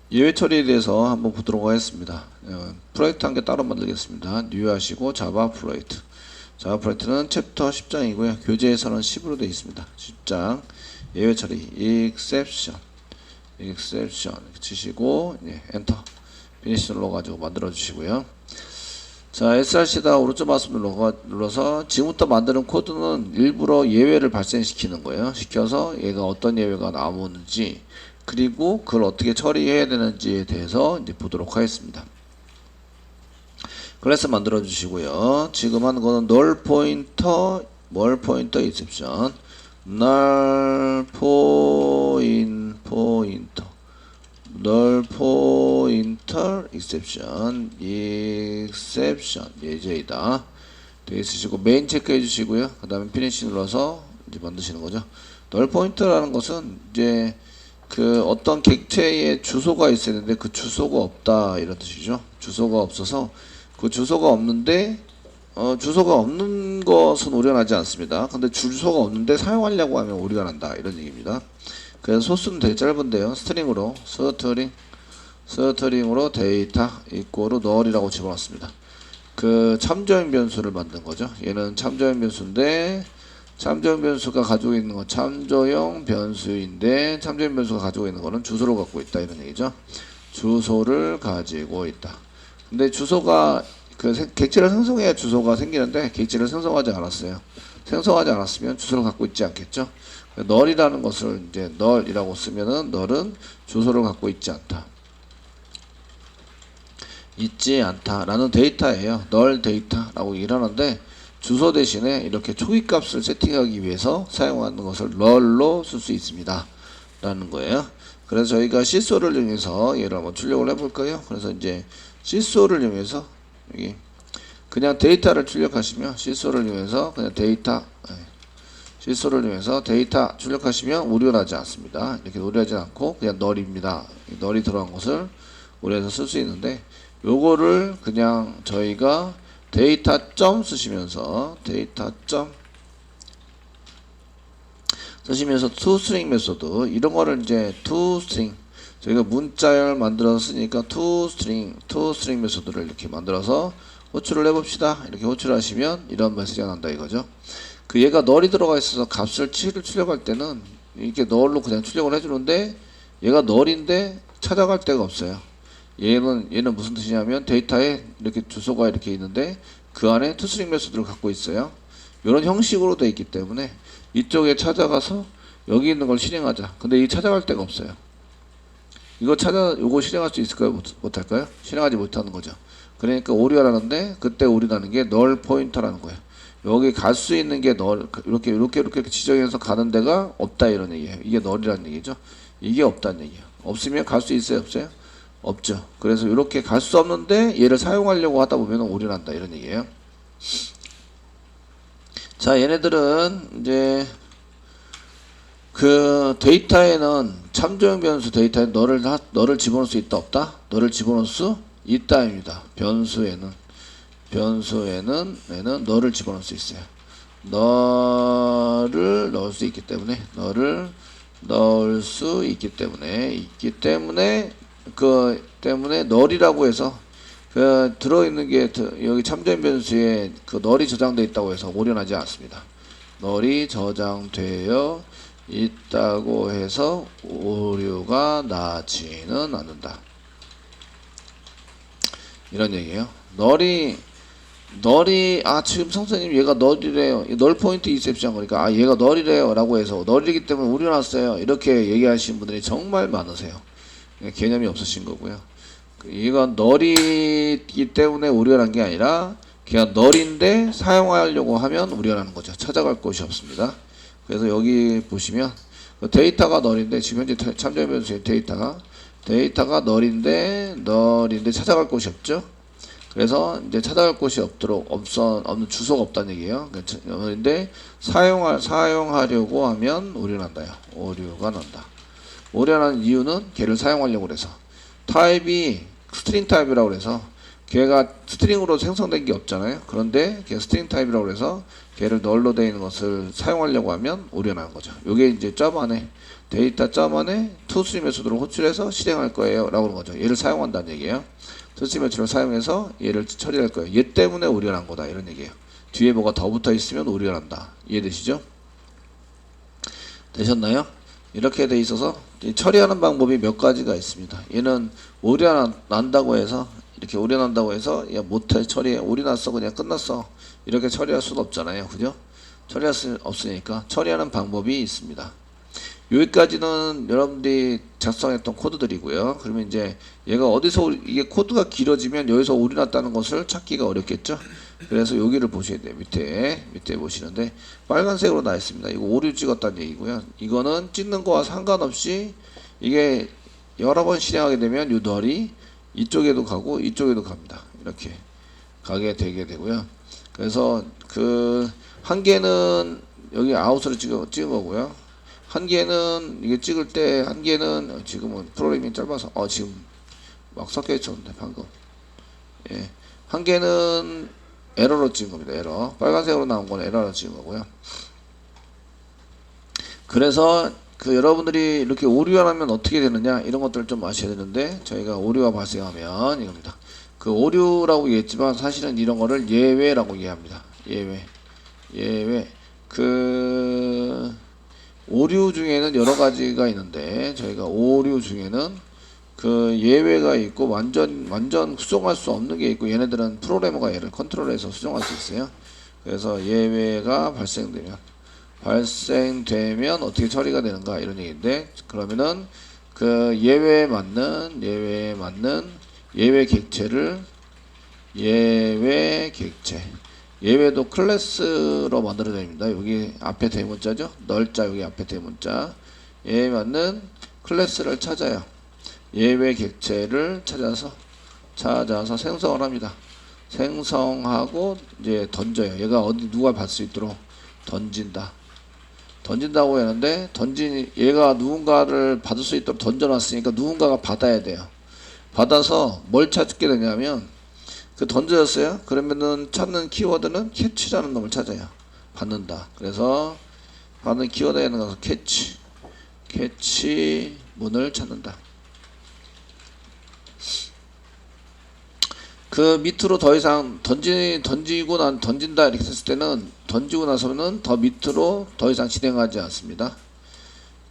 예외 처리에 대해서 한번 보도록 하겠습니다. 프로젝트 한 개 따로 만들겠습니다. 뉴 하시고 자바 프로젝트. 자바 프로젝트는 챕터 10장이고요. 교재에서는 10으로 되어 있습니다. 10장 예외 처리 exception 이렇게 치시고 엔터 피니시를 넣어가지고 만들어 주시고요. 자, src다 오른쪽 마우스 눌러서 지금부터 만드는 코드는 일부러 예외를 발생시키는 거예요. 시켜서 얘가 어떤 예외가 나오는지 그리고 그걸 어떻게 처리해야 되는지에 대해서 이제 보도록 하겠습니다. 클래스 만들어 주시고요. 지금 하는 거는 null pointer exception null pointer exception 예제이다 되어 있으시고 메인 체크해 주시고요. 그 다음에 피니시 눌러서 이제 만드시는 거죠. null pointer라는 것은 이제 그 어떤 객체의 주소가 있어야 되는데 그 주소가 없다 이런 뜻이죠. 주소가 없어서 그 주소가 없는데 주소가 없는 것은 오류가 나지 않습니다. 근데 주소가 없는데 사용하려고 하면 오류가 난다 이런 얘기입니다. 그래서 소스는 되게 짧은데요. 스트링으로 데이터 이꼬르 null이라고 집어넣습니다. 그 참조형 변수를 만든 거죠. 얘는 참조형 변수인데 참조형 변수가 가지고 있는 건 참조형 변수인데 참조형 변수가 가지고 있는 거는 주소를 갖고 있다 이런 얘기죠. 주소를 가지고 있다. 근데 주소가 그 객체를 생성해야 주소가 생기는데 객체를 생성하지 않았어요. 생성하지 않았으면 주소를 갖고 있지 않겠죠. null이라는 것을 이제 null이라고 쓰면은 null은 주소를 갖고 있지 않다라는 데이터예요. null 데이터라고 일하는데 주소 대신에 이렇게 초기값을 세팅하기 위해서 사용하는 것을 null로 쓸 수 있습니다. 라는 거예요. 그래서 저희가 시소를 이용해서 얘를 한번 출력을 해볼까요? 그래서 이제 시소를 이용해서 여기 그냥 데이터를 출력하시면 시소를 이용해서 그냥 데이터 출력하시면 오류가 나지 않습니다. 이렇게 오류하지 않고 그냥 null입니다. null이 들어간 것을 오류해서 쓸 수 있는데 요거를 그냥 저희가 데이터 점 쓰시면서 toString 메소드 이런 거를 이제 toString 저희가 문자열 만들어서 쓰니까 toString 메소드를 이렇게 만들어서 호출을 해봅시다. 이렇게 호출하시면 이런 메시지가 난다 이거죠. 그 얘가 null이 들어가 있어서 값을 7을 출력할 때는 이렇게 null로 그냥 출력을 해주는데 얘가 null인데 찾아갈 데가 없어요. 얘는 무슨 뜻이냐면 데이터에 이렇게 주소가 이렇게 있는데 그 안에 toString 메소드를 갖고 있어요. 이런 형식으로 되어 있기 때문에 이쪽에 찾아가서 여기 있는 걸 실행하자. 근데 이 찾아갈 데가 없어요. 요거 실행할 수 있을까요? 못할까요? 실행하지 못하는 거죠. 그러니까 오류가 나는데 그때 오류 나는 게 null pointer라는 거예요. 여기 갈 수 있는 게 null 이렇게 지정해서 가는 데가 없다 이런 얘기예요. 이게 null이라는 얘기죠. 이게 없다는 얘기예요. 없으면 갈 수 있어요, 없어요? 없죠. 그래서 이렇게 갈 수 없는데 얘를 사용하려고 하다 보면 오류 난다 이런 얘기예요. 자, 얘네들은 이제 그 데이터에는 참조형 변수 데이터에 너를 집어넣을 수 있다 없다? 너를 집어넣을 수 있다입니다. 변수에는 너를 집어넣을 수 있어요. 너를 넣을 수 있기 때문에 null이라고 해서 그 들어있는 게 여기 참조형 변수에 그 null이 저장되어 있다고 해서 오류나지 않습니다. null이 저장되어 있다고 해서 오류가 나지는 않는다. 이런 얘기예요. null이 지금 선생님 얘가 null이래요. null point exception 그러니까 얘가 null이래요 라고 해서 null이기 때문에 오류 났어요. 이렇게 얘기하시는 분들이 정말 많으세요. 개념이 없으신 거고요. 얘가 null이기 때문에 오류가 난 게 아니라 그냥 null인데 사용하려고 하면 오류가 나는 거죠. 찾아갈 곳이 없습니다. 그래서 여기 보시면 데이터가 null인데 지금 현재 참조형 변수의 데이터가 null인데 찾아갈 곳이 없죠. 그래서 이제 찾아갈 곳이 없는 주소가 없다는 얘기예요. 그런데 사용하려고 하면 오류가 난다요. 오류가 난다. 오류가 나는 이유는 걔를 사용하려고 그래서 타입이 스트링 타입이라고 그래서 걔가 스트링으로 생성된 게 없잖아요. 그런데 걔 스트링 타입이라고 해서 걔를 널로 되어 있는 것을 사용하려고 하면 오류나는 거죠. 요게 이제 점 안에 데이터 점 안에 투스트림 메소드를 호출해서 실행할 거예요 라고 하는 거죠. 얘를 사용한다는 얘기예요. 투스트림 메소드를 사용해서 얘를 처리할 거예요. 얘 때문에 오류가 난 거다 이런 얘기예요. 뒤에 뭐가 더 붙어 있으면 오류가 난다. 이해되시죠? 되셨나요? 이렇게 돼 있어서 처리하는 방법이 몇 가지가 있습니다. 얘는 오류가 난다고 해서 이렇게 오류 난다고 해서 야 못해 처리해 오류 났어 그냥 끝났어 이렇게 처리할 수는 없잖아요. 그죠? 처리할 수 없으니까 처리하는 방법이 있습니다. 여기까지는 여러분들이 작성했던 코드들이고요. 그러면 이제 얘가 어디서 이게 코드가 길어지면 여기서 오류 났다는 것을 찾기가 어렵겠죠. 그래서 여기를 보셔야 돼요. 밑에 보시는데 빨간색으로 나 있습니다. 이거 오류 찍었다는 얘기고요. 이거는 찍는 거와 상관없이 이게 여러 번 실행하게 되면 이 널이 이쪽에도 가고 이쪽에도 갑니다. 이렇게 가게 되게 되고요. 그래서 그 한 개는 여기 아웃으로 찍은 거고요. 한 개는 이게 찍을 때 한 개는 지금은 프로그램이 짧아서 지금 막 섞여 있었는데 방금 한 개는 에러로 찍은 겁니다. 에러 빨간색으로 나온 건 에러로 찍은 거고요. 그래서 그 여러분들이 이렇게 오류가 나면 어떻게 되느냐 이런 것들을 좀 아셔야 되는데 저희가 오류가 발생하면 이겁니다. 그 오류라고 얘기했지만 사실은 이런 거를 예외라고 이해합니다. 예외 그 오류 중에는 여러 가지가 있는데 저희가 오류 중에는 그 예외가 있고 완전 수정할 수 없는 게 있고 얘네들은 프로그래머가 얘를 컨트롤해서 수정할 수 있어요. 그래서 예외가 발생되면 어떻게 처리가 되는가 이런 얘기인데 그러면은 그 예외에 맞는 예외 객체를 예외도 클래스로 만들어져 있습니다. 여기 앞에 대문자죠. 널자 여기 앞에 대문자 예외에 맞는 클래스를 찾아요. 예외 객체를 찾아서 생성을 합니다. 생성하고 이제 던져요. 얘가 어디 누가 받을 수 있도록 던진다고 하는데 얘가 누군가를 받을 수 있도록 던져놨으니까 누군가가 받아야 돼요. 받아서 뭘 찾게 되냐면 그 던져졌어요. 그러면은 찾는 키워드는 캐치라는 놈을 찾아요. 받는다. 그래서 받는 키워드에는 가서 캐치 문을 찾는다. 그 밑으로 더 이상 던진다 이렇게 했을 때는 던지고 나서는 더 밑으로 더 이상 진행하지 않습니다.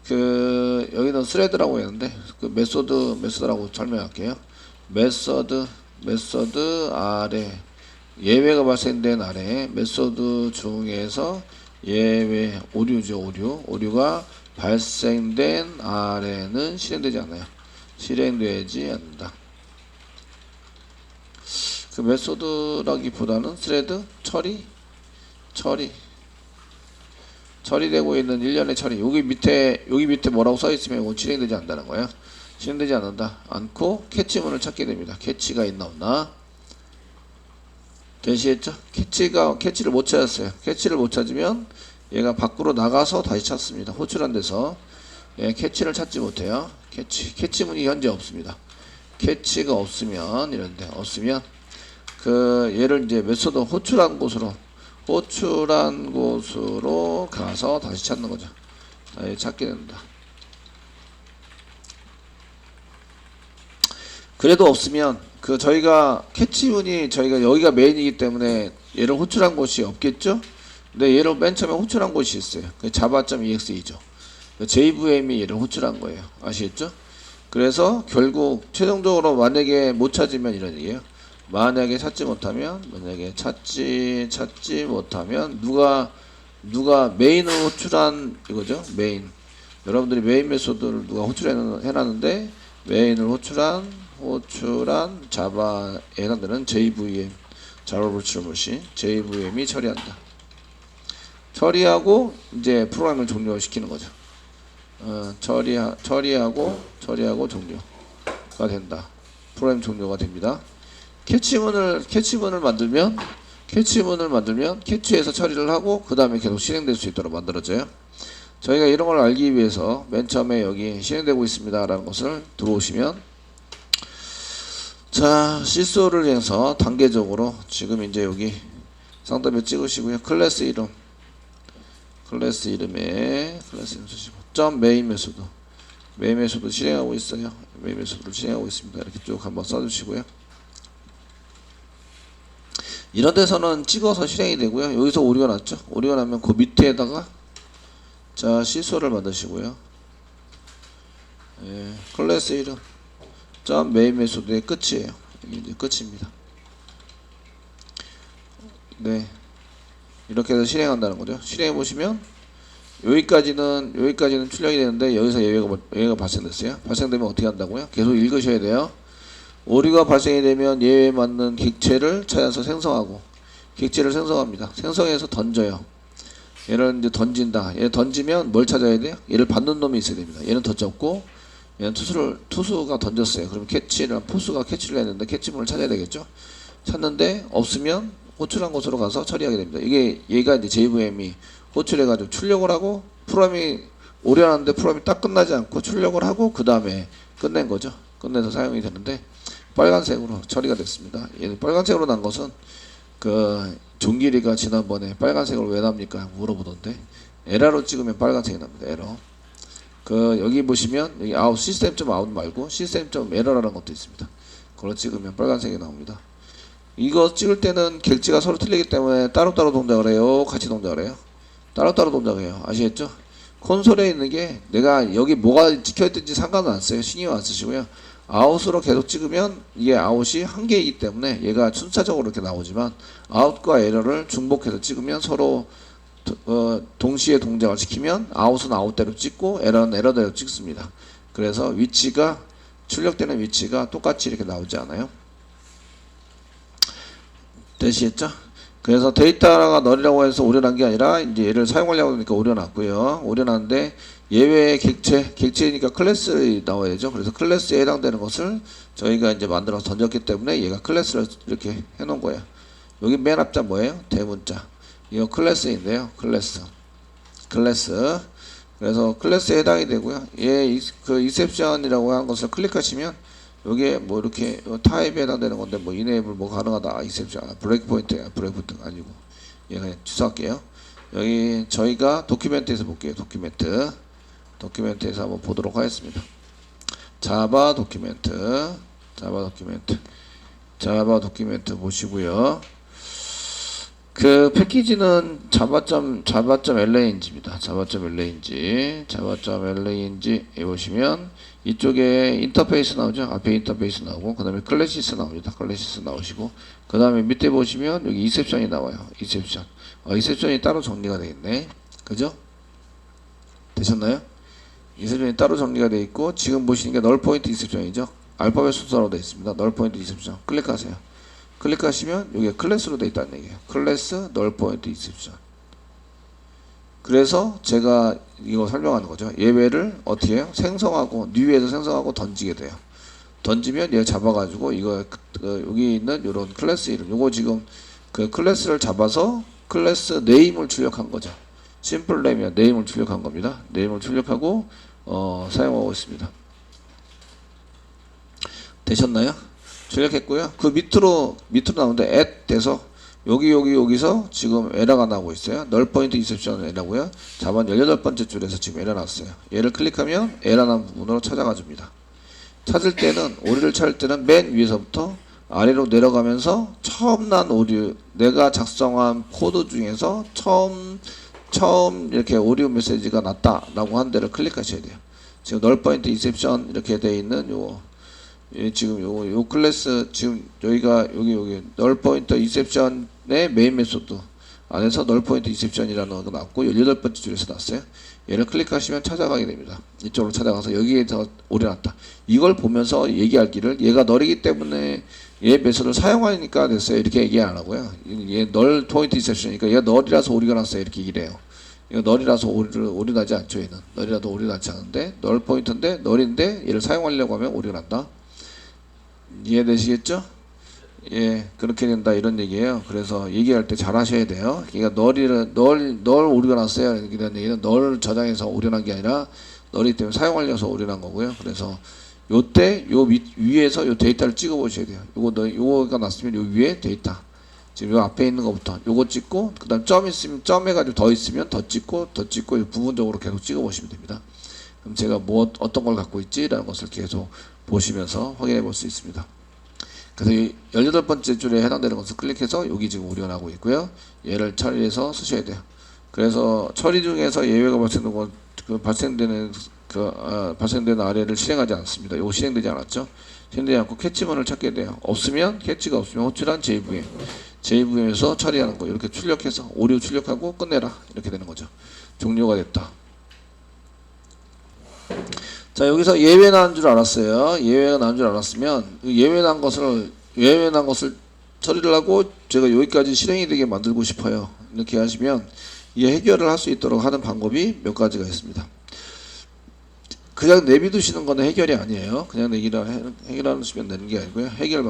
그 여기는 스레드라고 했는데 그 메소드라고 설명할게요. 메소드 아래 예외가 발생된 아래 메소드 중에서 예외 오류가 발생된 아래는 실행되지 않는다. 그 메소드라기보다는 스레드 처리되고 있는 일련의 처리 여기 밑에 뭐라고 써있으면 이건 실행되지 않는다는 거예요. 실행되지 않고 캐치문을 찾게 됩니다. 캐치가 있나 없나 대시했죠? 캐치를 못 찾았어요. 캐치를 못 찾으면 얘가 밖으로 나가서 다시 찾습니다. 호출한 데서 캐치를 찾지 못해요. 캐치문이 현재 없습니다. 캐치가 없으면 그 얘를 이제 메소드 호출한 곳으로 가서 다시 찾는 거죠. 다시 찾게 된다. 그래도 없으면 그 저희가 캐치문이 저희가 여기가 메인이기 때문에 얘를 호출한 곳이 없겠죠. 근데 얘를 맨 처음에 호출한 곳이 있어요. 그 java.exe죠. JVM이 얘를 호출한 거예요. 아시겠죠? 그래서 결국 최종적으로 만약에 못 찾으면 이런 얘기예요. 만약에 찾지 못하면 누가 메인을 호출한 이거죠. 메인. 여러분들이 메인 메소드를 누가 호출해놨는데 메인을 호출한 자바에 해당되는 JVM 자바 버추얼 머신 JVM이 처리하고 이제 프로그램을 종료시키는 거죠. 처리하고 종료가 된다. 프로그램 종료가 됩니다. 캐치문을 만들면 캐치에서 처리를 하고 그 다음에 계속 실행될 수 있도록 만들어져요. 저희가 이런 걸 알기 위해서 맨 처음에 여기 실행되고 있습니다 라는 것을 들어오시면 자, 시소를 해서 단계적으로 지금 이제 여기 상단에 찍으시고요. 클래스 이름에 클래스 이름 쓰시고 점 메인 메소드 실행하고 있어요. 메인 메소드를 실행하고 있습니다. 이렇게 쭉 한번 써주시고요. 이런 데서는 찍어서 실행이 되고요. 여기서 오류가 났죠. 오류가 나면 그 밑에다가 자 시소를 만드시고요. 예, 클래스 이름 점 메인 메소드의 끝이에요. 이게 이제 끝입니다. 네, 이렇게 해서 실행한다는 거죠. 실행해 보시면 여기까지는 출력이 되는데 여기서 예외가 발생됐어요. 발생되면 어떻게 한다고요? 계속 읽으셔야 돼요. 오류가 발생이 되면 예외에 맞는 객체를 찾아서 생성하고 객체를 생성합니다. 생성해서 던져요. 얘를 이제 던진다. 얘 던지면 뭘 찾아야 돼요? 얘를 받는 놈이 있어야 됩니다. 얘는 던졌고 얘는 투수가 던졌어요. 그럼 포수가 캐치를 했는데 캐치문을 찾아야 되겠죠. 찾는데 없으면 호출한 곳으로 가서 처리하게 됩니다. 이게 얘가 이제 JVM이 호출해가지고 출력을 하고 프로그램이 오려하는데 프로그램이 딱 끝나지 않고 출력을 하고 그 다음에 끝낸 거죠. 끝내서 사용이 되는데 빨간색으로 처리가 됐습니다. 얘는 빨간색으로 난 것은 그 종길이가 지난번에 빨간색으로 왜 납니까 물어보던데 에러로 찍으면 빨간색이 납니다. 에러. 그 여기 보시면 여기 아웃 시스템 아웃 말고 시스템 에러라는 것도 있습니다. 그걸 찍으면 빨간색이 나옵니다. 이거 찍을 때는 객체가 서로 틀리기 때문에 따로따로 동작을 해요. 같이 동작을 해요. 따로따로 동작을 해요. 아시겠죠? 콘솔에 있는 게 내가 여기 뭐가 찍혀있든지 상관은 안 써요. 신경 안 쓰시고요. 아웃으로 계속 찍으면 이게 아웃이 한 개이기 때문에 얘가 순차적으로 이렇게 나오지만 아웃과 에러를 중복해서 찍으면 서로 동시에 동작을 시키면 아웃은 아웃대로 찍고 에러는 에러대로 찍습니다. 그래서 위치가 출력되는 위치가 똑같이 이렇게 나오지 않아요. 되시겠죠? 그래서 데이터가 널이라고 해서 오려난 게 아니라 이제 얘를 사용하려고 하니까 오려놨고요. 오려놨는데 예외의 객체니까 클래스 나와야죠. 그래서 클래스에 해당되는 것을 저희가 이제 만들어서 던졌기 때문에 얘가 클래스를 이렇게 해놓은 거예요. 여기 맨 앞자 뭐예요? 대문자. 이거 클래스인데요. 클래스. 그래서 클래스에 해당이 되고요. 얘 그 이셉션이라고 하는 것을 클릭하시면 여기에 뭐 이렇게 타입에 해당되는 건데 뭐 이네이블 뭐 가능하다. 이셉션 브레이크 포인트가 아니고 얘 그냥 취소할게요. 여기 저희가 도큐멘트에서 볼게요. 도큐멘트에서 한번 보도록 하겠습니다. 자바 도큐멘트 보시고요. 그 패키지는 java.language입니다. java.language 보시면 이쪽에 인터페이스 나오죠. 앞에 인터페이스 나오고 그 다음에 클래시스 나옵니다. 클래시스 나오시고 그 다음에 밑에 보시면 여기 이셉션이 나와요. 이셉션이 따로 정리가 되어 있네. 그죠? 되셨나요? 이셉션이 따로 정리가 되어 있고 지금 보시는 게 널 포인트 이셉션이죠. 알파벳 순서로 되어 있습니다. 널 포인트 이셉션 클릭하세요. 클릭하시면 여기에 클래스로 되어 있다는 얘기예요. 클래스 널 포인트 이셉션. 그래서 제가 이거 설명하는 거죠. 예외를 어떻게 해요? 생성하고 뉴에서 생성하고 던지게 돼요. 던지면 얘 잡아가지고 이거 여기 있는 이런 클래스 이름 요거 지금 그 클래스를 잡아서 클래스 네임을 출력한 거죠. 심플 네임을 출력한 겁니다. 네임을 출력하고 사용하고 있습니다. 되셨나요? 출력했고요. 그 밑으로 나오는데 add 돼서 여기서 지금 에러가 나오고 있어요. 널 포인트 인셉션 에러고요. 자반 18번째 줄에서 지금 에러 났어요. 얘를 클릭하면 에러 난 부분으로 찾아가 줍니다. 찾을 때는 오류를 찾을 때는 맨 위에서부터 아래로 내려가면서 처음 난 오류 내가 작성한 코드 중에서 처음 이렇게 오류 메시지가 났다라고 한 데를 클릭하셔야 돼요. 지금 널 포인트 인셉션 이렇게 되어 있는 지금 요 클래스 지금 여기가 여기 널 포인트 인셉션의 메인 메소드 안에서 널 포인트 인셉션이라는 거 나왔고 18번째 줄에서 났어요. 얘를 클릭하시면 찾아가게 됩니다. 이쪽으로 찾아가서 여기에서 오려놨다. 이걸 보면서 얘기할 길을 얘가 널이기 때문에 얘 메소드를 사용하니까 됐어요. 이렇게 얘기 안 하고요. 얘 널 포인트 인셉션이니까 얘가 널이라서 오류가 났어요. 이렇게 얘기를 해요. 이거 널이라서 오류 나지 않죠. 얘는 널이라도 오류 나지 않은데 널 포인트인데 널인데 얘를 사용하려고 하면 오류가 난다. 이해되시겠죠? 예, 그렇게 된다 이런 얘기예요. 그래서 얘기할 때 잘 하셔야 돼요. 그러니까 널 오류가 났어요. 이런 얘기는 널 저장해서 오류난 게 아니라 널이 때문에 사용하려서 오류난 거고요. 그래서 요때 요 위에서 요 데이터를 찍어 보셔야 돼요. 요거가 났으면 요 위에 데이터. 지금 요 앞에 있는 것부터 요거 찍고 그다음 점 있으면 점 해가지고 더 있으면 더 찍고 부분적으로 계속 찍어 보시면 됩니다. 그럼 제가 뭐 어떤 걸 갖고 있지라는 것을 계속 보시면서 확인해 볼 수 있습니다. 그래서 이 18번째 줄에 해당되는 것을 클릭해서 여기 지금 오류나고 있고요. 얘를 처리해서 쓰셔야 돼요. 그래서 처리 중에서 예외가 발생되는 건 발생되는 아래를 실행하지 않습니다. 이거 실행되지 않았죠? 실행되지 않고 캐치문을 찾게 돼요. 없으면 캐치가 없으면 호출한 JVM에서 처리하는 거 이렇게 출력해서 오류 출력하고 끝내라 이렇게 되는 거죠. 종료가 됐다. 자 여기서 예외 나온 줄 알았어요. 예외가 나온 줄 알았으면 예외 난 것을 처리를 하고 제가 여기까지 실행이 되게 만들고 싶어요. 이렇게 하시면 이게 해결을 할 수 있도록 하는 방법이 몇 가지가 있습니다. 그냥 내비두시는 거는 해결이 아니에요. 그냥 해결하시면 되는 게 아니고요. 해결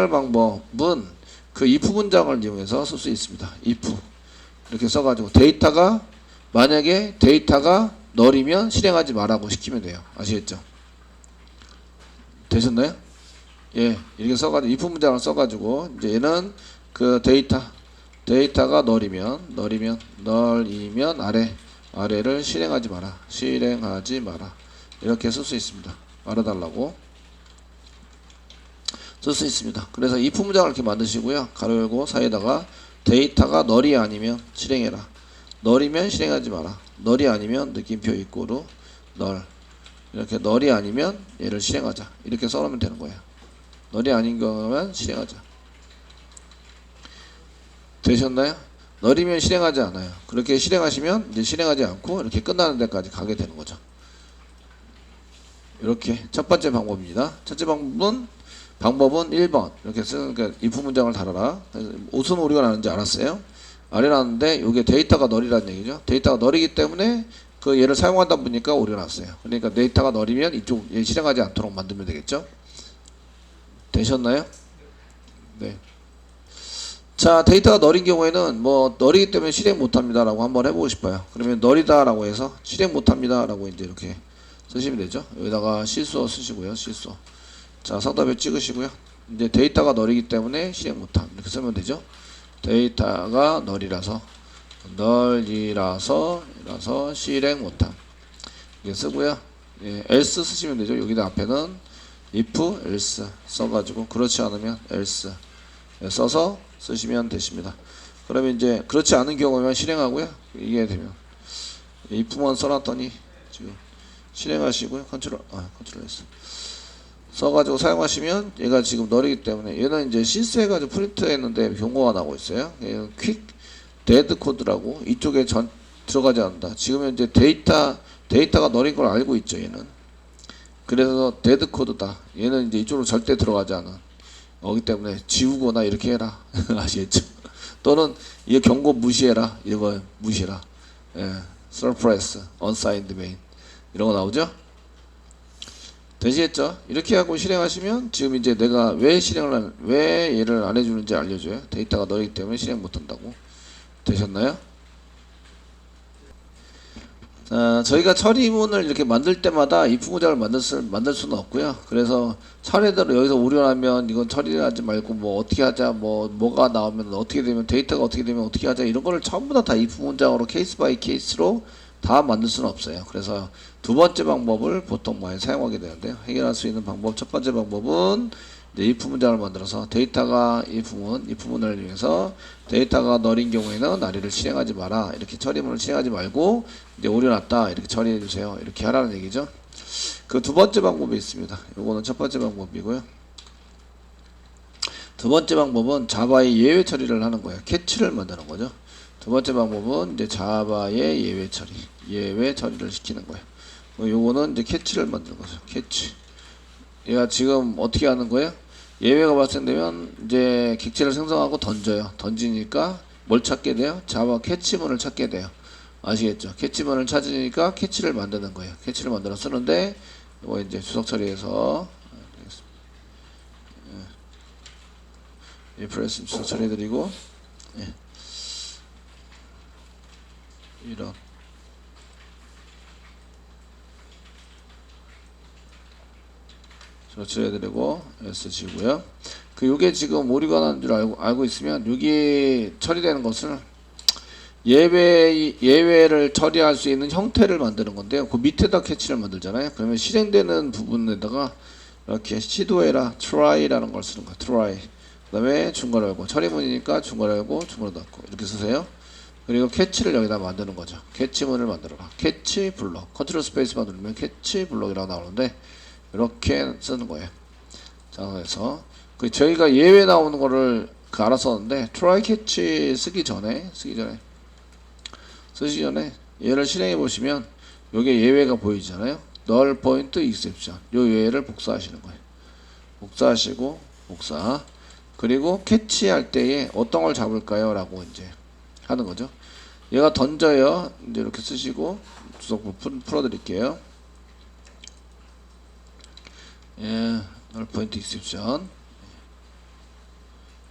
방법은 그 if 문장을 이용해서 쓸 수 있습니다. if 이렇게 써가지고 만약에 데이터가 널이면 실행하지 말라고 시키면 돼요. 아시겠죠? 되셨나요? 예, 이렇게 써가지고 if 문장을 써가지고 이제 얘는 그 데이터가 널이면 아래를 실행하지 마라 이렇게 쓸 수 있습니다. 말해달라고 쓸 수 있습니다. 그래서 if 문장을 이렇게 만드시고요. 가로 열고 사이에다가 데이터가 널이 아니면 실행해라. 널이면 실행하지 마라. 널이 아니면 느낌표 입고로 널 이렇게 널이 아니면 얘를 실행하자 이렇게 써놓으면 되는 거예요. 널이 아닌 거면 실행하자. 되셨나요? 널이면 실행하지 않아요. 그렇게 실행하시면 이제 실행하지 않고 이렇게 끝나는 데까지 가게 되는 거죠. 이렇게 첫 번째 방법입니다. 첫째 방법은 1번 이렇게 쓰는 그 if 문장을 달아라. 무슨 오류가 나는지 알았어요? 아래 나왔는데 이게 데이터가 널이라는 얘기죠. 데이터가 널이기 때문에 그 얘를 사용하다 보니까 오류가 났어요. 그러니까 데이터가 널이면 이쪽 얘 실행하지 않도록 만들면 되겠죠. 되셨나요? 네. 자 데이터가 널인 경우에는 뭐 널이기 때문에 실행 못합니다 라고 한번 해보고 싶어요. 그러면 널이다 라고 해서 실행 못합니다 라고 이제 이렇게 쓰시면 되죠. 여기다가 실수어 쓰시고요. 실수어 자 상단에 찍으시고요. 이제 데이터가 널이기 때문에 실행 못함 이렇게 쓰면 되죠. 데이터가 널이라서 실행 못함 이렇게 쓰고요. 예, else 쓰시면 되죠. 여기다 앞에는 if else 써가지고 그렇지 않으면 else 써서 쓰시면 되십니다. 그러면 이제 그렇지 않은 경우면 실행하고요. 이게 되면 if만 써놨더니 지금 실행하시고요. 컨트롤 S 써가지고 사용하시면 얘가 지금 널이기 때문에 얘는 이제 시스 해가지고 프린트 했는데 경고가 나오고 있어요. 얘는 퀵 데드 코드라고 이쪽에 들어가지 않는다. 지금 현재 데이터가 널인 걸 알고 있죠. 얘는 그래서 데드 코드다. 얘는 이제 이쪽으로 절대 들어가지 않아. 거기 때문에 지우거나 이렇게 해라. 아시겠죠? 또는 이 경고 무시해라. 이거 무시해라. 예, surprise, unsigned main 이런 거 나오죠? 되시겠죠? 이렇게 하고 실행하시면 지금 이제 내가 왜 얘를 안 해주는지 알려줘요. 데이터가 널이기 때문에 실행 못한다고. 되셨나요? 저희가 처리문을 이렇게 만들 때마다 if 문장을 만들 수는 없고요. 그래서 차례대로 여기서 오류나면 이건 처리를 하지 말고 뭐 어떻게 하자, 뭐가 나오면 어떻게 되면 데이터가 어떻게 되면 어떻게 하자 이런 거를 전부 다 if 문장으로 케이스 바이 케이스로 다 만들 수는 없어요. 그래서 두 번째 방법을 보통 많이 사용하게 되는데요. 해결할 수 있는 방법 첫 번째 방법은 이제 if 문장을 만들어서 데이터가 if문을 이용해서 데이터가 널인 경우에는 아래를 실행하지 마라. 이렇게 처리문을 실행하지 말고 이제 오류 났다. 이렇게 처리해 주세요. 이렇게 하라는 얘기죠. 그 두 번째 방법이 있습니다. 요거는 첫 번째 방법이고요. 두 번째 방법은 자바의 예외 처리를 하는 거예요. 캐치를 만드는 거죠. 두 번째 방법은 이제 자바의 예외 처리를 시키는 거예요. 요거는 이제 캐치를 만드는 거죠. 캐치. 얘가 지금 어떻게 하는 거예요? 예외가 발생되면 이제 객체를 생성하고 던져요. 던지니까 뭘 찾게 돼요? 자바 캐치문을 찾게 돼요. 아시겠죠? 캐치문을 찾으니까 캐치를 만드는 거예요. 캐치를 만들어 쓰는데 이거 이제 주석 처리해서 프레스 주석 처리해드리고 이런 조치를 해드리고 쓰시고요. 요게 지금 오류가 난 줄 알고 있으면 여기 처리되는 것을 예외를 처리할 수 있는 형태를 만드는 건데요. 그 밑에다 캐치를 만들잖아요. 그러면 실행되는 부분에다가 이렇게 시도해라, try라는 걸 쓰는 거예요. try. 그 다음에 중괄호 열고, 처리문이니까 중괄호 열고, 중괄호 닫고 이렇게 쓰세요. 그리고 캐치를 여기다 만드는 거죠. 캐치문을 만들어라. 캐치 블록. 컨트롤 스페이스만 누르면 캐치 블록이라고 나오는데 이렇게 쓰는 거예요. 자, 그래서 저희가 예외 나오는 거를 알았었는데 try 캐치 쓰기 전에 얘를 실행해 보시면 여기에 예외가 보이잖아요. null point exception. 요 예외를 복사하시는 거예요. 복사하시고 복사. 그리고 캐치할 때에 어떤 걸 잡을까요? 라고 이제 하는 거죠. 얘가 던져요. 이제 이렇게 쓰시고 주석부 풀어 드릴게요. 예, null point exception.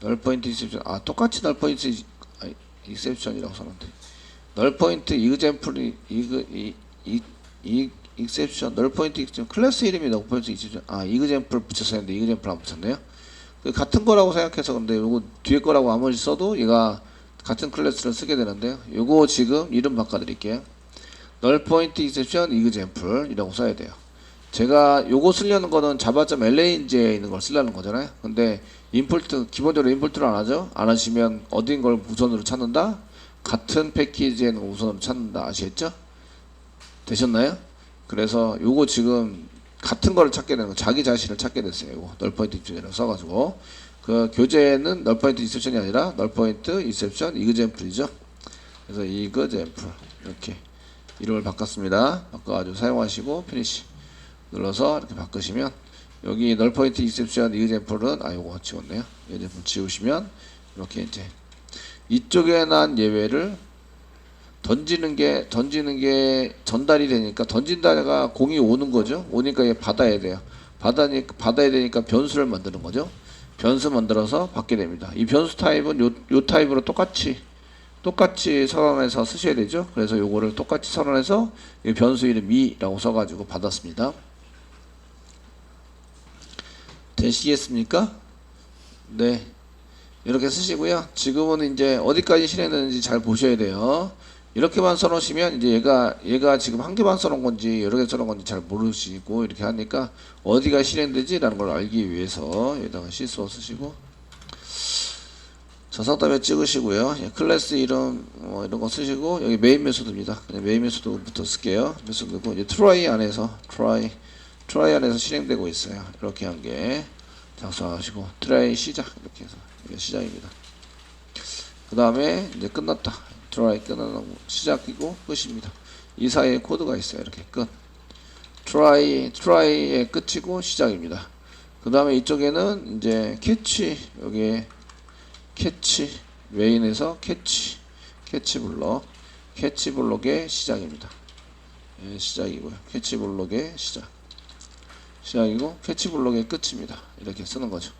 null point exception. 똑같이 null point exception이라고 썼는데. null point example exception null point exception 클래스 이름이 null point exception example 붙였어야 했는데 example 안 붙였네요. 같은 거라고 생각해서 근데 요거 뒤에 거라고 아무리 써도 얘가 같은 클래스를 쓰게 되는데요. 요거 지금 이름 바꿔드릴게요. null point exception example 이라고 써야 돼요. 제가 요거 쓰려는 거는 java.lanj에 있는 걸 쓰려는 거잖아요. 근데 임포트 기본적으로 임포트를 안 하죠. 안 하시면 어딘 걸 우선으로 찾는다. 같은 패키지에는 우선으로 찾는다. 아시겠죠? 되셨나요? 그래서 요거 지금 같은 거를 찾게 되는 거, 자기 자신을 찾게 됐어요. 요거 null point exception이라고 써가지고 그 교재는 null point exception이 아니라 null point exception example이죠. 그래서 example 이렇게 이름을 바꿨습니다. 바꿔가지고 사용하시고 finish 눌러서 이렇게 바꾸시면 여기 null point exception example은 요거 지웠네요. example 지우시면 이렇게 이제 이쪽에 난 예외를 던지는 게 전달이 되니까 던진다가 공이 오는 거죠. 오니까 얘 받아야 돼요. 받아야 되니까 변수를 만드는 거죠. 변수 만들어서 받게 됩니다. 이 변수 타입은 요 타입으로 똑같이 선언해서 쓰셔야 되죠. 그래서 요거를 똑같이 선언해서 이 변수 이름 이라고 써가지고 받았습니다. 되시겠습니까? 네. 이렇게 쓰시고요. 지금은 이제 어디까지 실행되는지 잘 보셔야 돼요. 이렇게만 써놓으시면 이제 얘가 지금 한 개만 써놓은 건지 여러 개 써놓은 건지 잘 모르시고 이렇게 하니까 어디가 실행되지라는 걸 알기 위해서 여기다가 실수 쓰시고 저상담에 찍으시고요. 클래스 이름 이런 거 쓰시고 여기 메인 메소드입니다. 그냥 메인 메소드부터 쓸게요. 메소드고 이제 try 안에서 실행되고 있어요. 이렇게 한 개 작성하시고 try 시작 이렇게 해서 이게 시작입니다. 그 다음에 이제 끝났다. try 끝나고 시작이고 끝입니다. 이 사이에 코드가 있어요. 이렇게 끝. try의 끝이고 시작입니다. 그 다음에 이쪽에는 이제 캐치 여기에 캐치 메인에서 캐치 블록의 시작입니다. 예, 시작이고요. 캐치 블록의 시작이고 캐치 블록의 끝입니다. 이렇게 쓰는 거죠.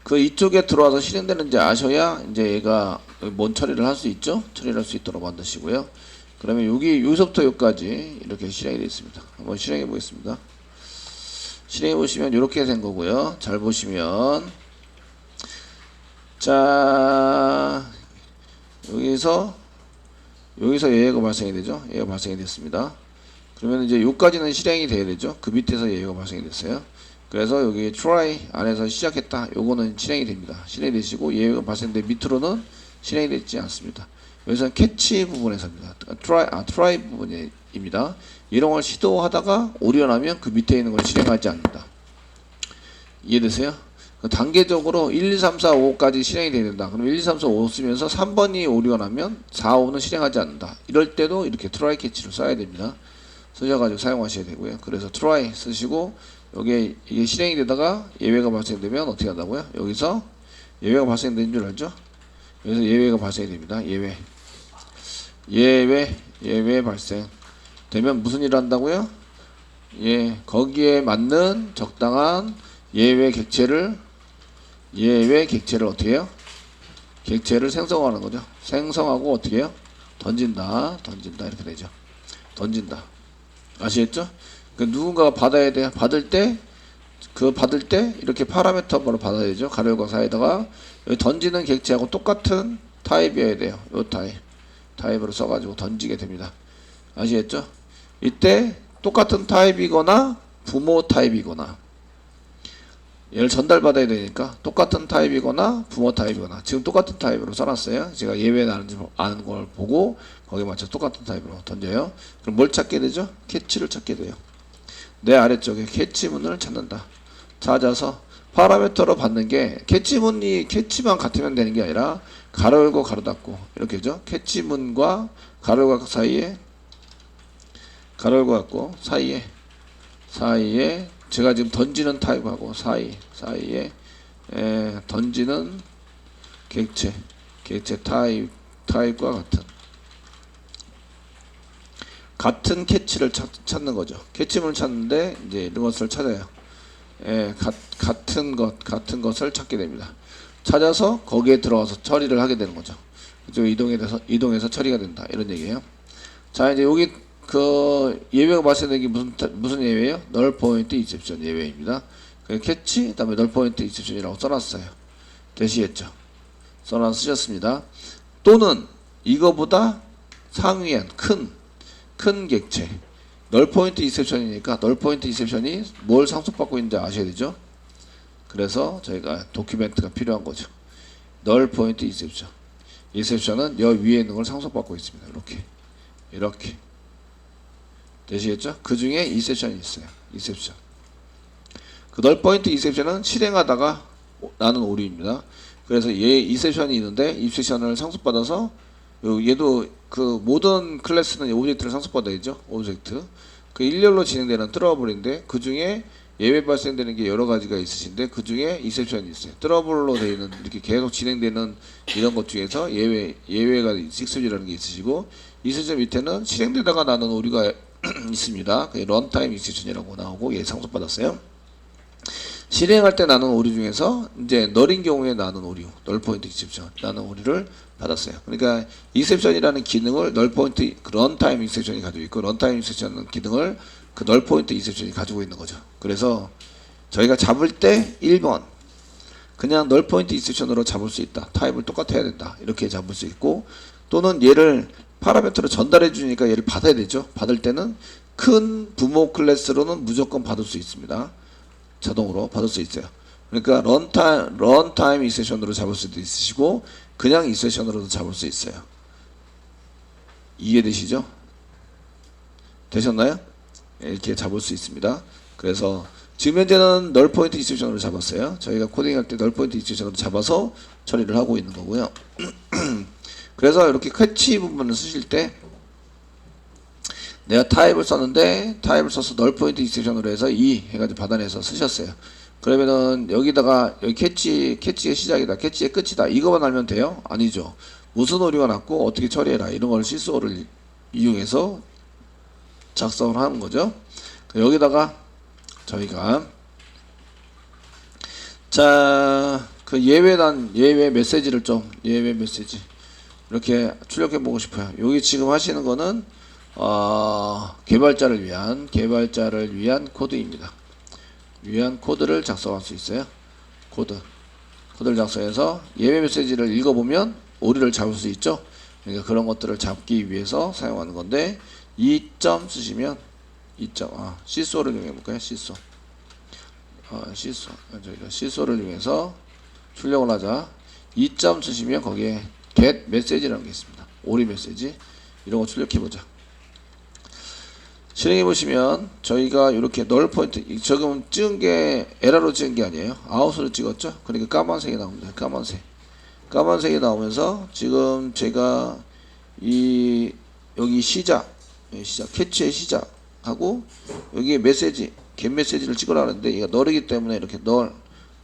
그 이쪽에 들어와서 실행되는지 아셔야 이제 얘가 뭔 처리를 할 수 있죠. 처리를 할 수 있도록 만드시고요. 그러면 여기서부터 여기까지 이렇게 실행이 되어 있습니다. 한번 실행해 보겠습니다. 실행해 보시면 이렇게 된 거고요. 잘 보시면 자 여기서 예외가 발생이 되죠. 예외가 발생이 됐습니다. 그러면 이제 여기까지는 실행이 돼야 되죠. 그 밑에서 예외가 발생이 됐어요. 그래서 여기 try 안에서 시작했다. 요거는 실행이 됩니다. 실행이 되시고 예외가 발생된 밑으로는 실행이 되지 않습니다. 여기서는 캐치 부분에서입니다. try 부분입니다. 이런 걸 시도하다가 오류나면 그 밑에 있는 걸 실행하지 않는다. 이해되세요? 단계적으로 1, 2, 3, 4, 5까지 실행이 돼야 된다. 그럼 1, 2, 3, 4, 5 쓰면서 3번이 오류가 나면 4, 5는 실행하지 않는다. 이럴 때도 이렇게 try 캐치를 써야 됩니다. 쓰셔가지고 사용하셔야 되고요. 그래서 try 쓰시고 여기에 이게 실행이 되다가 예외가 발생되면 어떻게 한다고요? 여기서 예외가 발생되는 줄 알죠? 여기서 예외가 발생이 됩니다. 예외 발생 되면 무슨 일을 한다고요? 예, 거기에 맞는 적당한 예외 객체를 어떻게 해요? 객체를 생성하는 거죠. 생성하고 어떻게 해요? 던진다 이렇게 되죠. 던진다. 아시겠죠? 누군가가 받아야 돼요. 받을 때 이렇게 파라미터 바로 받아야 되죠. 가로열과 사이에다가 여기 던지는 객체하고 똑같은 타입이어야 돼요. 요 타입으로 써가지고 던지게 됩니다. 아시겠죠? 이때 똑같은 타입이거나 부모 타입이거나 얘를 전달받아야 되니까 똑같은 타입이거나 부모 타입이거나 지금 똑같은 타입으로 써놨어요. 제가 예외 나는지 아는 걸 보고 거기에 맞춰 똑같은 타입으로 던져요. 그럼 뭘 찾게 되죠? 캐치를 찾게 돼요. 내 아래쪽에 캐치문을 찾는다. 찾아서 파라미터로 받는 게 캐치만 같으면 되는 게 아니라 가로 열고 가로 닫고 이렇게죠. 캐치문과 가로 열고 사이에 가로 열고 닫고 사이에 제가 지금 던지는 타입하고 사이에 던지는 객체 타입과 같은 캐치를 찾는 거죠. 캐치문을 찾는데 이제 이런 것을 찾아요. 같은 것을 찾게 됩니다. 찾아서 거기에 들어가서 처리를 하게 되는 거죠. 이쪽 이동해서 처리가 된다. 이런 얘기예요. 자, 이제 여기 그 예외가 발생된 게 무슨 예외예요? 널 포인트 인셉션 예외입니다. 캐치, 그다음에 널 포인트 인셉션이라고 써놨어요. 되시겠죠? 쓰셨습니다. 또는 이거보다 상위한 큰 객체. 널 포인트 인셉션이니까 널 포인트 인셉션이 뭘 상속받고 있는지 아셔야 되죠. 그래서 저희가 도큐멘트가 필요한 거죠. 널 포인트 인셉션은 여 위에 있는 걸 상속받고 있습니다. 이렇게 되시겠죠? 그 중에 인셉션이 있어요. 인셉션. 그 널 포인트 인셉션은 실행하다가 나는 오류입니다. 그래서 얘 인셉션이 있는데 인셉션을 상속받아서 얘도 그 모든 클래스는 오브젝트를 상속받아야죠. 오브젝트. 그 일렬로 진행되는 트러블인데 그 중에 예외 발생되는 게 여러 가지가 있으신데 그 중에 인셉션이 있어요. 트러블로 되어 있는 이렇게 계속 진행되는 이런 것 중에서 예외가 익스셉션이라는 게 있으시고 인셉션 밑에는 실행되다가 나는 오류가 있습니다. 런타임 익스셉션이라고 나오고 얘 상속받았어요. 실행할 때 나는 오류 중에서 이제 널인 경우에 나는 오류, 널 포인트 익셉션 나는 오류를 받았어요. 그러니까 익셉션이라는 기능을 널 포인트 런타임 익셉션이 가지고 있고 런타임 익셉션 기능을 그 널 포인트 익셉션이 가지고 있는 거죠. 그래서 저희가 잡을 때 1번 그냥 널 포인트 익셉션으로 잡을 수 있다. 타입을 똑같아야 된다. 이렇게 잡을 수 있고 또는 얘를 파라미터로 전달해 주니까 얘를 받아야 되죠. 받을 때는 큰 부모 클래스로는 무조건 받을 수 있습니다. 자동으로 받을 수 있어요. 그러니까 런타임 인셉션으로 잡을 수도 있으시고 그냥 인셉션으로도 잡을 수 있어요. 이해되시죠? 되셨나요? 이렇게 잡을 수 있습니다. 그래서 지금 현재는 널 포인트 인셉션으로 잡았어요. 저희가 코딩할 때 널 포인트 인셉션으로 잡아서 처리를 하고 있는 거고요. 그래서 이렇게 캐치 부분을 쓰실 때 내가 타입을 썼는데 타입을 써서 널 포인트 인셉션으로 해서 해가지고 받아내서 쓰셨어요. 그러면은 여기다가 여기 캐치의 시작이다, 캐치의 끝이다 이거만 알면 돼요? 아니죠. 무슨 오류가 났고 어떻게 처리해라 이런 걸 시스오를 이용해서 작성을 하는 거죠. 여기다가 저희가 그 예외 메시지를 예외 메시지 이렇게 출력해 보고 싶어요. 여기 지금 하시는 거는 개발자를 위한 코드입니다. 코드를 작성할 수 있어요. 코드를 작성해서 예외 메시지를 읽어보면 오류를 잡을 수 있죠. 그러니까 그런 것들을 잡기 위해서 사용하는 건데 2점 쓰시면 시소를 이용해 볼까요? 저희가 시소를 이용해서 출력을 하자. 2점 쓰시면 거기에 get 메시지라는 게 있습니다. 오류 메시지 이런 거 출력해 보자. 실행해 보시면 저희가 이렇게 널 포인트 지금 찍은 게 에러로 찍은 게 아니에요. 아웃으로 찍었죠. 그러니까 까만색이 나옵니다. 까만색이 나오면서 지금 제가 여기 시작 캐치의 시작하고 여기에 메시지 get 메시지를 찍으라 하는데 얘가 널이기 때문에 이렇게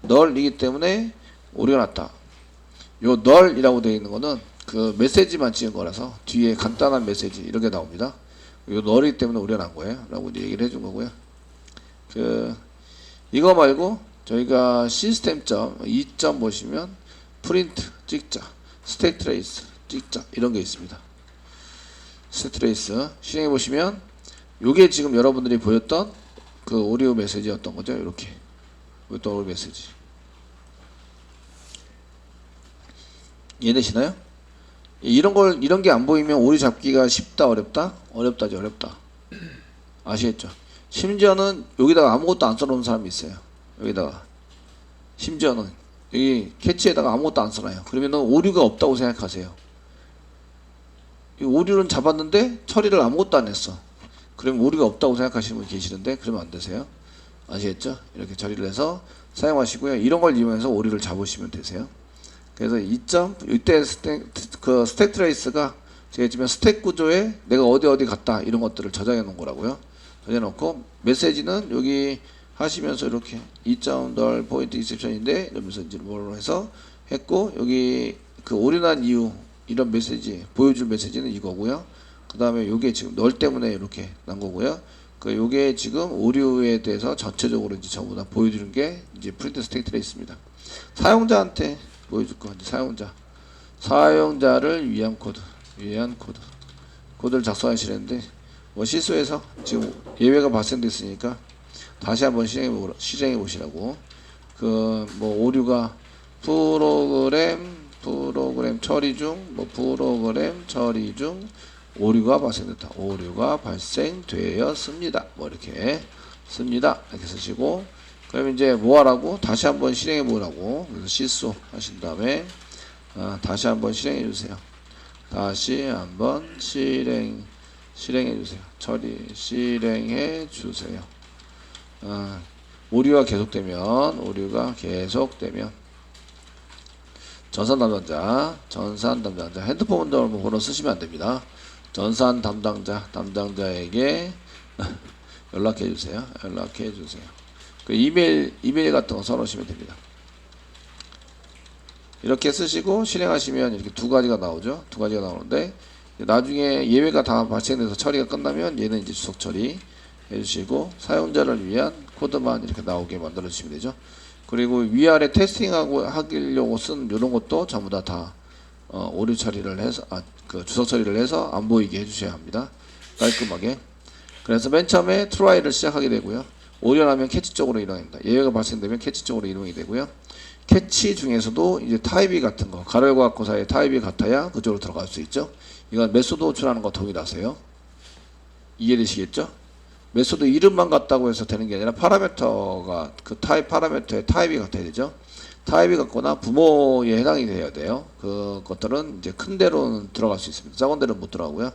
널이기 때문에 오류가 났다. 요 널이라고 되어 있는 거는 그 메시지만 찍은 거라서 뒤에 간단한 메시지 이렇게 나옵니다. 요 널이기 때문에 오류가 난 거예요 라고 이제 얘기를 해준 거고요. 이거 말고 저희가 시스템점 2점 보시면 프린트 찍자, 스택 트레이스 찍자 이런 게 있습니다. 스택 트레이스 실행해 보시면 요게 지금 여러분들이 보였던 그 오류 메시지였던 거죠. 이렇게 또 오류 메시지 이해되시나요? 이런 게 안 보이면 오류 잡기가 쉽다 어렵다? 어렵다죠. 어렵다. 아시겠죠? 심지어는 여기다가 아무것도 안 써놓은 사람이 있어요. 여기다가 심지어는 여기 캐치에다가 아무것도 안 써놔요. 그러면은 오류가 없다고 생각하세요. 이 오류는 잡았는데 처리를 아무것도 안 했어. 그러면 오류가 없다고 생각하시는 분 계시는데 그러면 안 되세요. 아시겠죠? 이렇게 처리를 해서 사용하시고요. 이런 걸 이용해서 오류를 잡으시면 되세요. 그래서 이때 스택 트레이스가 제가 지금 스택 구조에 내가 어디 갔다 이런 것들을 저장해 놓은 거라고요. 저장해 놓고 메시지는 여기 하시면서 이렇게 2.널 포인트 인셉션인데 이러면서 이제 뭐로 해서 했고 여기 그 오류난 이유 이런 메시지 보여줄 메시지는 이거고요. 그 다음에 요게 지금 널 때문에 이렇게 난 거고요. 그 요게 지금 오류에 대해서 전체적으로 이제 전부 다 보여주는 게 이제 프린트 스택 트레이스입니다. 사용자한테 보여줄 거 이제 사용자를 위한 코드를 작성하시는데 뭐 실수해서 지금 예외가 발생됐으니까 다시 한번 실행해 보시라고. 그 뭐 오류가 프로그램 처리 중 오류가 발생되었습니다. 뭐 이렇게 씁니다. 이렇게 쓰시고 그럼 이제 뭐 하라고? 다시 한번 실행해 보라고. 그래서 실수 하신 다음에 다시 한번 실행해 주세요. 다시 한번 실행해 주세요. 실행해 주세요. 오류가 계속되면 전산 담당자 핸드폰 번호 쓰시면 안 됩니다. 전산 담당자에게 연락해 주세요. 그 이메일 같은 거 써놓으시면 됩니다. 이렇게 쓰시고 실행하시면 이렇게 두 가지가 나오죠. 두 가지가 나오는데 나중에 예외가 다 발생돼서 처리가 끝나면 얘는 이제 주석 처리 해주시고 사용자를 위한 코드만 이렇게 나오게 만들어 주시면 되죠. 그리고 위아래 하려고 쓴 이런 것도 전부 다 오류 처리를 해서 그 주석 처리를 해서 안 보이게 해주셔야 합니다. 깔끔하게. 그래서 맨 처음에 트라이를 시작하게 되고요. 오류나면 캐치 쪽으로 이동합니다. 예외가 발생되면 캐치 쪽으로 이동이 되고요. 캐치 중에서도 이제 타입이 같은 거 가로 열고 닫고 사이에 타입이 같아야 그쪽으로 들어갈 수 있죠. 이건 메소드 호출하는 거 동일하세요. 이해되시겠죠? 메소드 이름만 같다고 해서 되는 게 아니라 파라미터가 그 파라미터의 타입이 같아야 되죠. 타입이 같거나 부모에 해당이 돼야 돼요. 그것들은 이제 큰 데로는 들어갈 수 있습니다. 작은 데는 못 들어가고요.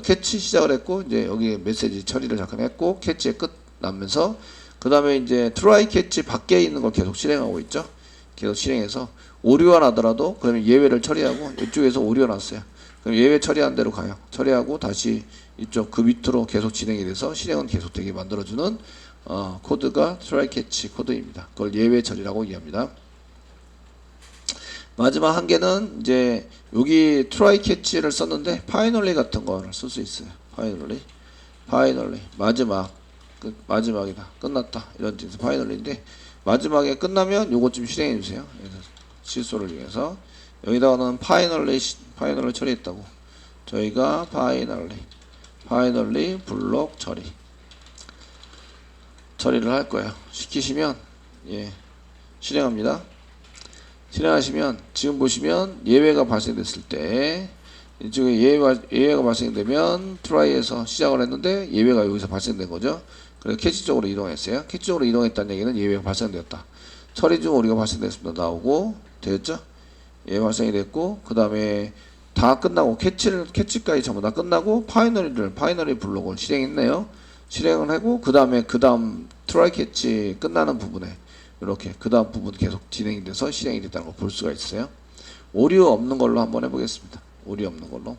캐치 시작을 했고 이제 여기 메시지 처리를 잠깐 했고 캐치에 끝 나면서 그 다음에 이제 트라이 캐치 밖에 있는 걸 계속 실행하고 있죠. 계속 실행해서 오류가 나더라도 그러면 예외를 처리하고 이쪽에서 오류가 났어요. 그럼 예외 처리한 대로 가요. 처리하고 다시 이쪽 그 밑으로 계속 진행이 돼서 실행은 계속되게 만들어주는 코드가 트라이 캐치 코드입니다. 그걸 예외 처리라고 이해합니다. 마지막 한 개는 이제 여기 트라이 캐치를 썼는데 파이널리 같은 거를 쓸 수 있어요. 파이널리 마지막이다 끝났다 이런 뜻에서 파이널리인데 마지막에 끝나면 요것 좀 실행해 주세요. 그래서 실수를 위해서 여기다가는 파이널리 처리했다고 저희가 파이널리 블록 처리를 할 거예요. 시키시면 실행합니다. 실행하시면 지금 보시면 예외가 발생됐을 때 이쪽에 예외가 발생되면 트라이에서 시작을 했는데 예외가 여기서 발생된 거죠. 그래서 캐치 쪽으로 이동했어요. 캐치 쪽으로 이동했다는 얘기는 예외가 발생되었다. 처리 중 오류가 발생됐습니다. 나오고 되었죠? 예, 발생이 됐고 그 다음에 다 끝나고 캐치까지 전부 다 끝나고 파이널리 블록을 실행했네요. 실행을 하고 그 다음 트라이 캐치 끝나는 부분에 이렇게 그 다음 부분 계속 진행이 돼서 실행이 됐다는 걸 볼 수가 있어요. 오류 없는 걸로 한번 해보겠습니다. 오류 없는 걸로.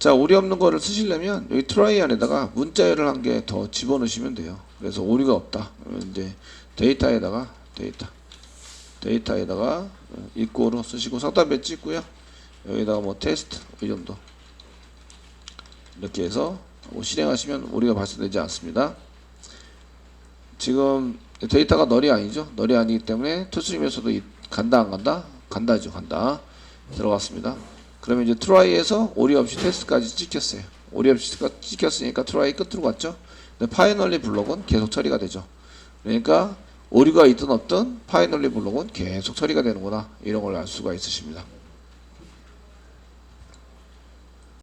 자, 오류 없는 거를 쓰시려면 여기 트라이 안에다가 문자열을 한 개 더 집어넣으시면 돼요. 그래서 오류가 없다. 그러면 이제 데이터에다가 이꼬로 쓰시고 상단 배치 있고요. 여기다가 뭐 테스트 이 정도 이렇게 해서 실행하시면 오류가 발생되지 않습니다. 지금 데이터가 널이 아니죠. 널이 아니기 때문에 투스림에서도 간다 안 간다? 간다죠. 간다. 들어갔습니다. 그러면 이제 트라이에서 오류 없이 테스트까지 찍혔어요. 오류 없이 찍혔으니까 트라이 끝으로 갔죠. 근데 파이널리 블록은 계속 처리가 되죠. 그러니까 오류가 있든 없든 파이널리 블록은 계속 처리가 되는구나, 이런 걸 알 수가 있으십니다.